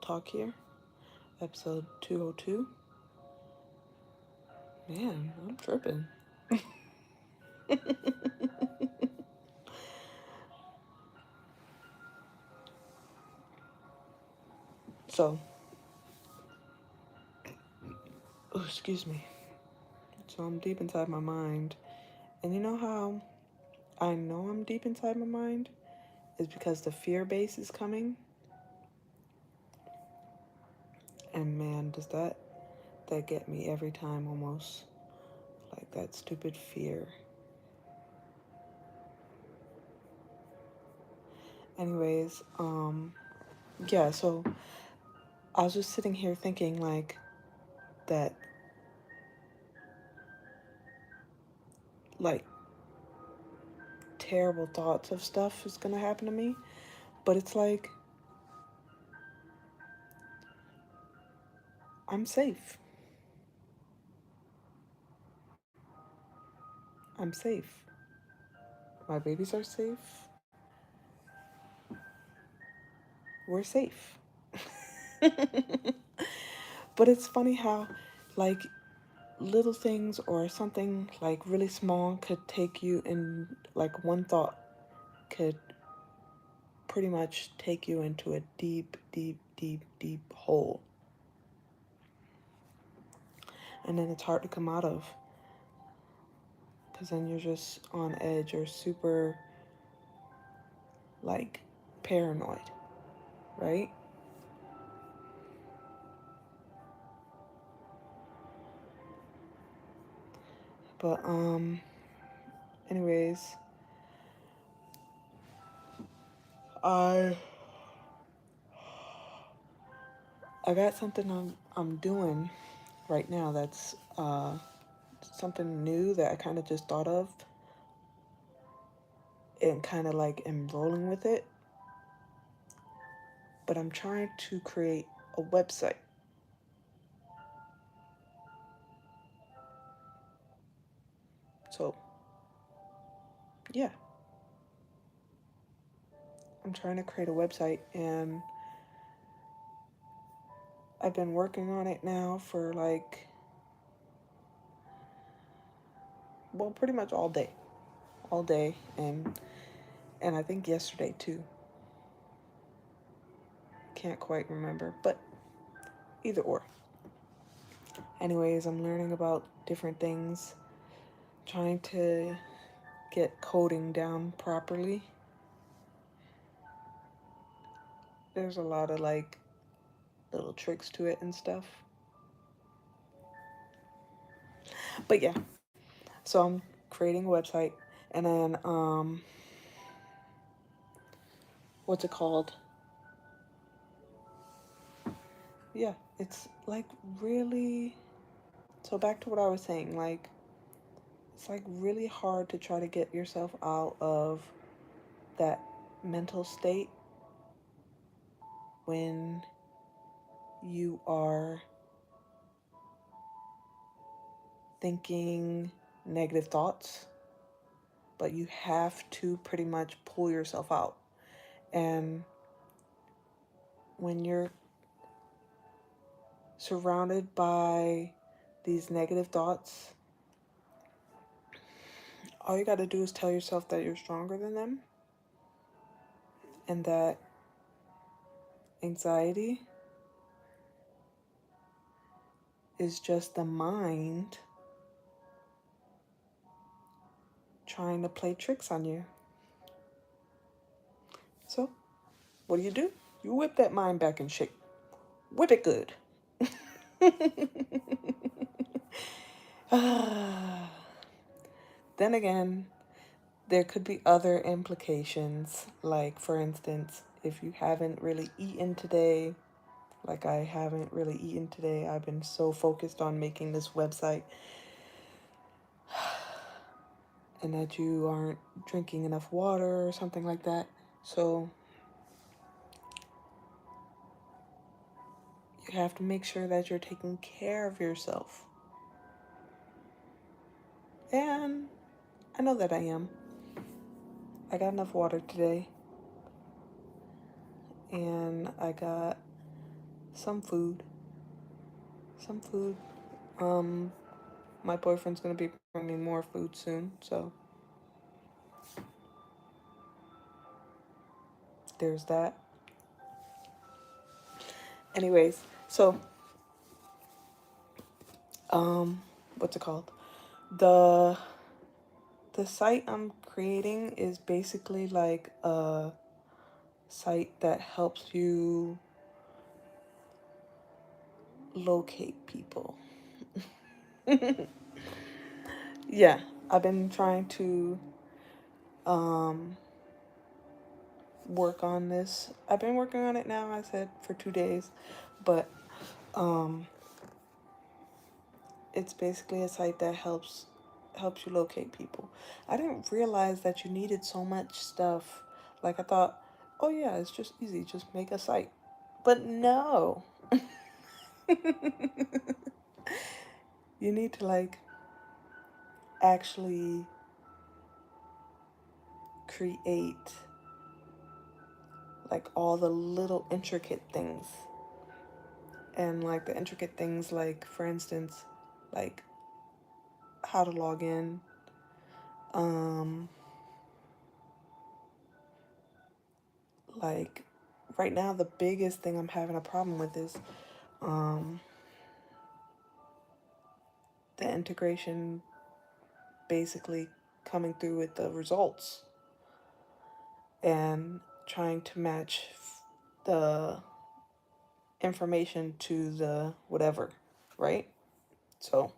Talk here, episode 202. Man, I'm tripping. So, excuse me. So I'm deep inside my mind. And you know how I know I'm deep inside my mind? Is because the fear base is coming. And man, does that get me every time almost. Like that stupid fear. Anyways, yeah, so I was just sitting here thinking like that, like terrible thoughts of stuff is gonna happen to me. But it's like, I'm safe. I'm safe. My babies are safe. We're safe. But it's funny how, like, little things or something like really small could take you in, like, one thought could pretty much take you into a deep, deep, deep, deep hole. And then it's hard to come out of. Because then you're just on edge or super, like, paranoid, right? But, anyways, I I got something I'm doing right now that's something new that I kind of just thought of and kind of like am rolling with it. But I'm trying to create a website. So, yeah, I'm trying to create a website and I've been working on it now for like, well, pretty much all day. All day and I think yesterday too. Can't quite remember, but either or. Anyways, I'm learning about different things, trying to get coding down properly. There's a lot of like little tricks to it and stuff. But yeah, so I'm creating a website and then what's it called? Yeah, it's like really, so back to what I was saying, like it's like really hard to try to get yourself out of that mental state when you are thinking negative thoughts, but you have to pretty much pull yourself out. And when you're surrounded by these negative thoughts, all you got to do is tell yourself that you're stronger than them and that anxiety is just the mind trying to play tricks on you. So, what do? You whip that mind back in shape. Whip it good. Then again, there could be other implications, like, for instance, if you haven't really eaten today, like I haven't really eaten today, I've been so focused on making this website, and that you aren't drinking enough water or something like that. So you have to make sure that you're taking care of yourself. And I know that I am. I got enough water today. And I got some food. Some food. Um, my boyfriend's gonna be bringing more food soon, so there's that. Anyways, so what's it called? The the site I'm creating is basically like a site that helps you locate people. Yeah, I've been trying to um work on this. I've been working on it now, I said, for 2 days, but um it's basically a site that helps you locate people. I didn't realize that you needed so much stuff. Like I thought, oh yeah, it's just easy, just make a site. But no. You need to like actually create like all the little intricate things. And like the intricate things, like for instance, like how to log in, um like right now the biggest thing I'm having a problem with is um the integration basically coming through with the results and trying to match the information to the whatever, right? So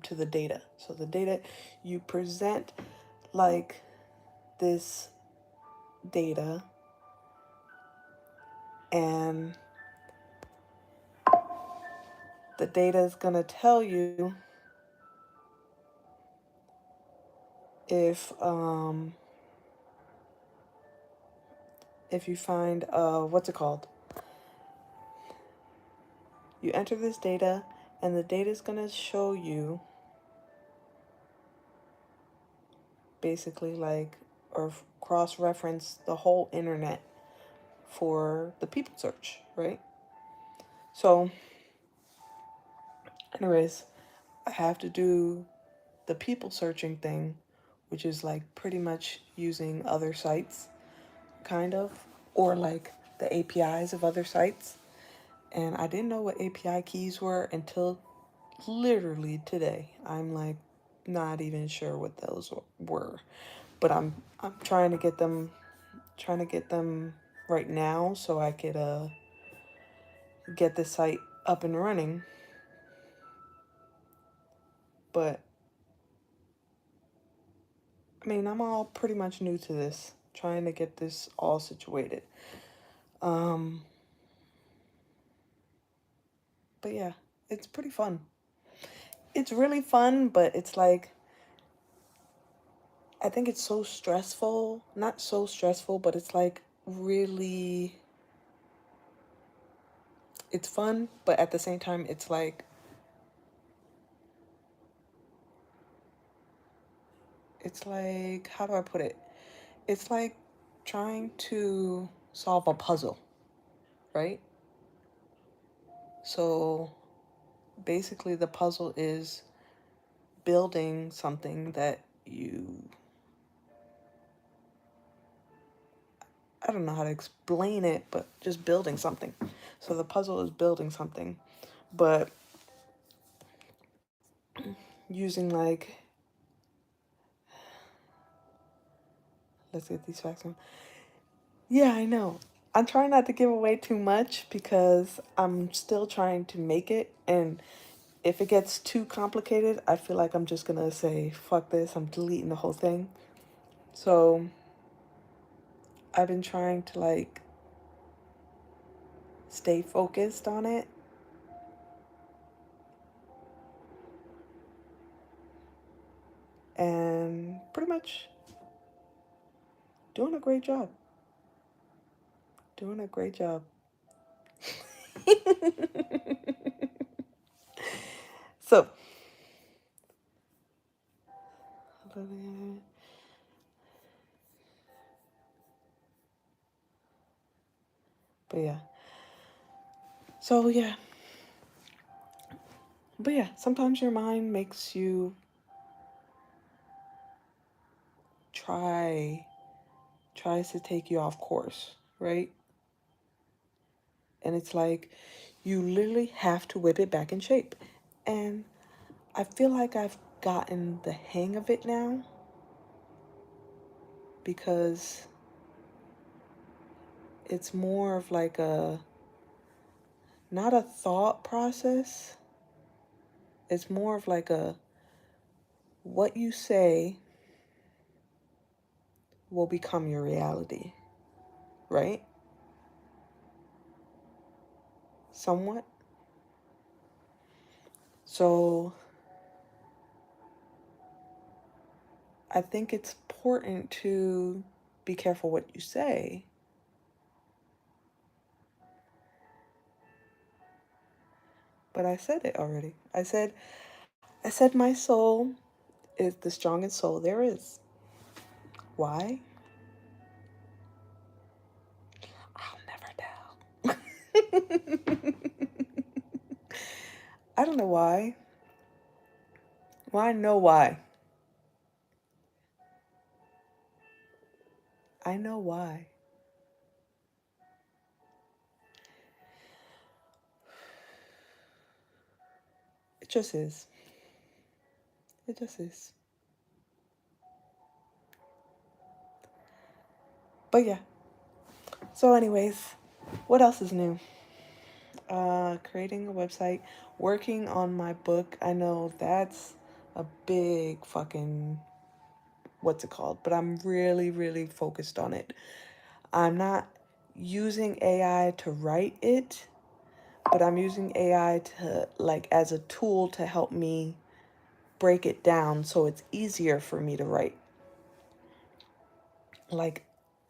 to the data. So the data, you present like this data, and the data is going to tell you if if you find what's it called? You enter this data, and the data is going to show you basically like, or cross-reference the whole internet for the people search, right? So anyways, I have to do the people searching thing, which is like pretty much using other sites, kind of, or like the APIs of other sites. And I didn't know what API keys were until literally today. I'm like not even sure what those were, but I'm trying to get them right now so I could get the site up and running. But I mean, I'm all pretty much new to this, trying to get this all situated. Um, but yeah, it's pretty fun. It's really fun, but it's like, I think it's so stressful. Not so stressful, but it's like really, it's fun, but at the same time, it's like, how do I put it? It's like trying to solve a puzzle, right? So basically, the puzzle is building something that I don't know how to explain it, but just building something. So the puzzle is building something, but using like, let's get these facts on. Yeah, I know. I'm trying not to give away too much because I'm still trying to make it. And if it gets too complicated, I feel like I'm just going to say, fuck this, I'm deleting the whole thing. So I've been trying to like stay focused on it. And pretty much doing a great job. Doing a great job. So, But yeah. So yeah. But yeah, sometimes your mind makes you tries to take you off course, right? And it's like you literally have to whip it back in shape. And I feel like I've gotten the hang of it now because it's more of like a not a thought process. It's more of like a what you say will become your reality, right? Somewhat. So I think it's important to be careful what you say. But I said it already. I said my soul is the strongest soul there is. Why? I'll never tell. I don't know why. Well, I know why. I know why. It just is. It just is. But yeah. So, anyways, what else is new? Creating a website, working on my book. I know that's a big fucking what's it called, but I'm really, really focused on it. I'm not using AI to write it, but I'm using AI to like as a tool to help me break it down so it's easier for me to write. Like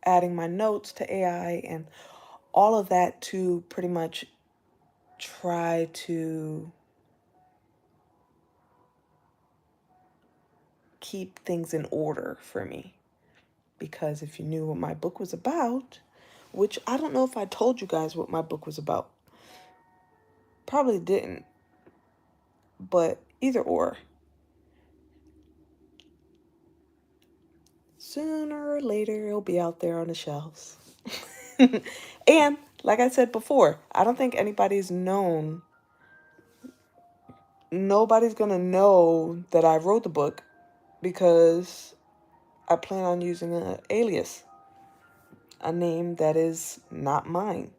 adding my notes to AI and all of that to pretty much try to keep things in order for me. Because if you knew what my book was about, which I don't know if I told you guys what my book was about, probably didn't, but either or, sooner or later it'll be out there on the shelves. And like I said before, I don't think nobody's gonna know that I wrote the book because I plan on using an alias, a name that is not mine.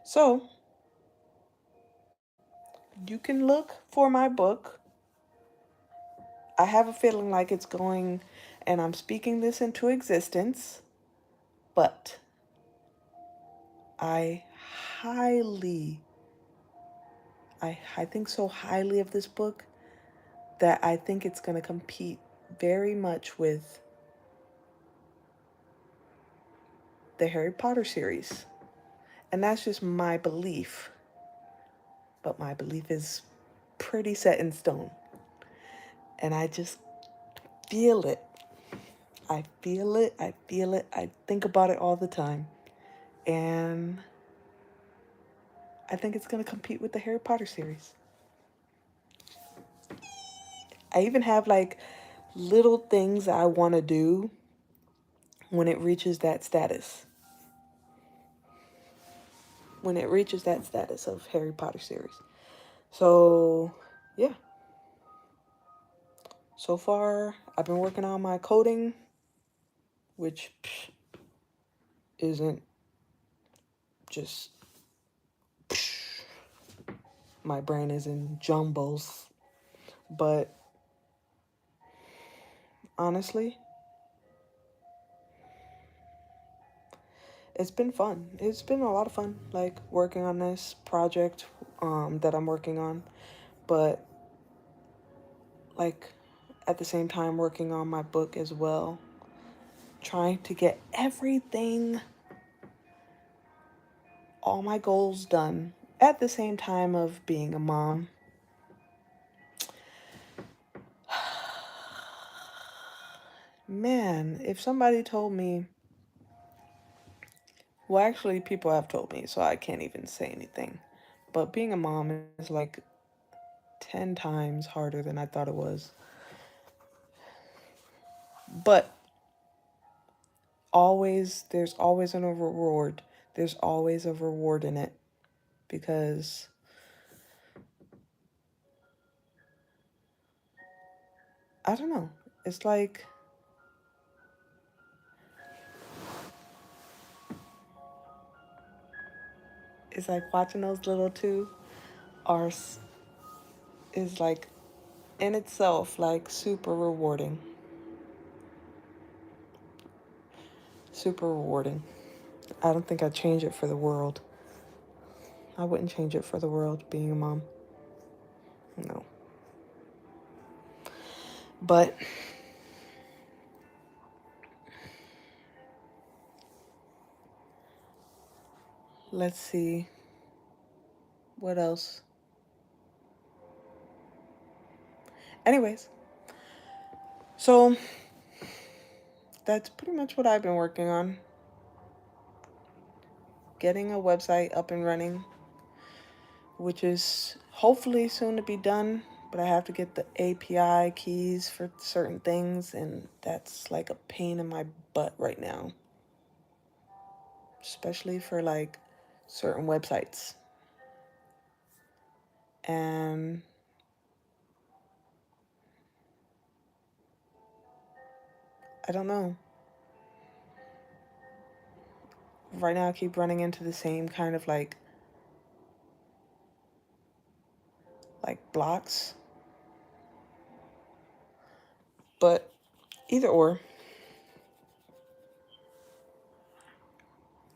So you can look for my book. I have a feeling like it's going, and I'm speaking this into existence, but I highly, I think so highly of this book that I think it's going to compete very much with the Harry Potter series. And that's just my belief. But my belief is pretty set in stone. And I just feel it. I feel it. I feel it. I think about it all the time. And I think it's going to compete with the Harry Potter series. I even have like little things I want to do when it reaches that status. When it reaches that status of Harry Potter series. So, yeah. So far, I've been working on my coding, which isn't just my brain is in jumbles. But honestly, it's been fun. It's been a lot of fun, like working on this project that I'm working on. But like at the same time, working on my book as well. Trying to get everything, all my goals done at the same time of being a mom. Man, if somebody told me Well, actually, people have told me, so I can't even say anything. But being a mom is like 10 times harder than I thought it was. But there's always a reward. There's always a reward in it because I don't know. It's like watching those little two are is like in itself like super rewarding. Super rewarding. I don't think I'd change it for the world. I wouldn't change it for the world being a mom. No. But let's see. What else? Anyways, so that's pretty much what I've been working on. Getting a website up and running, which is hopefully soon to be done, but I have to get the API keys for certain things, and that's like a pain in my butt right now, especially for like certain websites. And I don't know. Right now, I keep running into the same kind of blocks. But either or,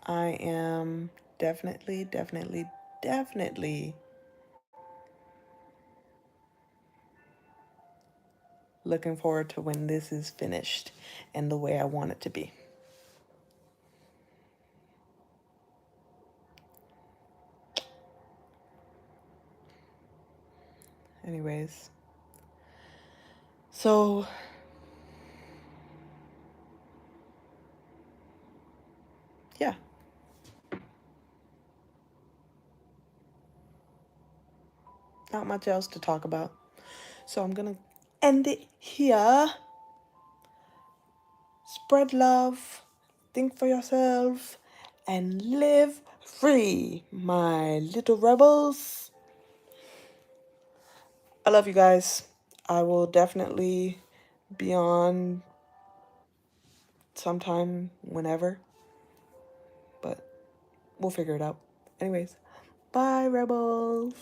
I am definitely looking forward to when this is finished and the way I want it to be. Anyways, so yeah, not much else to talk about. So I'm gonna end it here. Spread love, think for yourself, and live free, my little rebels. I love you guys. I will definitely be on sometime whenever, but we'll figure it out. Anyways, bye, rebels.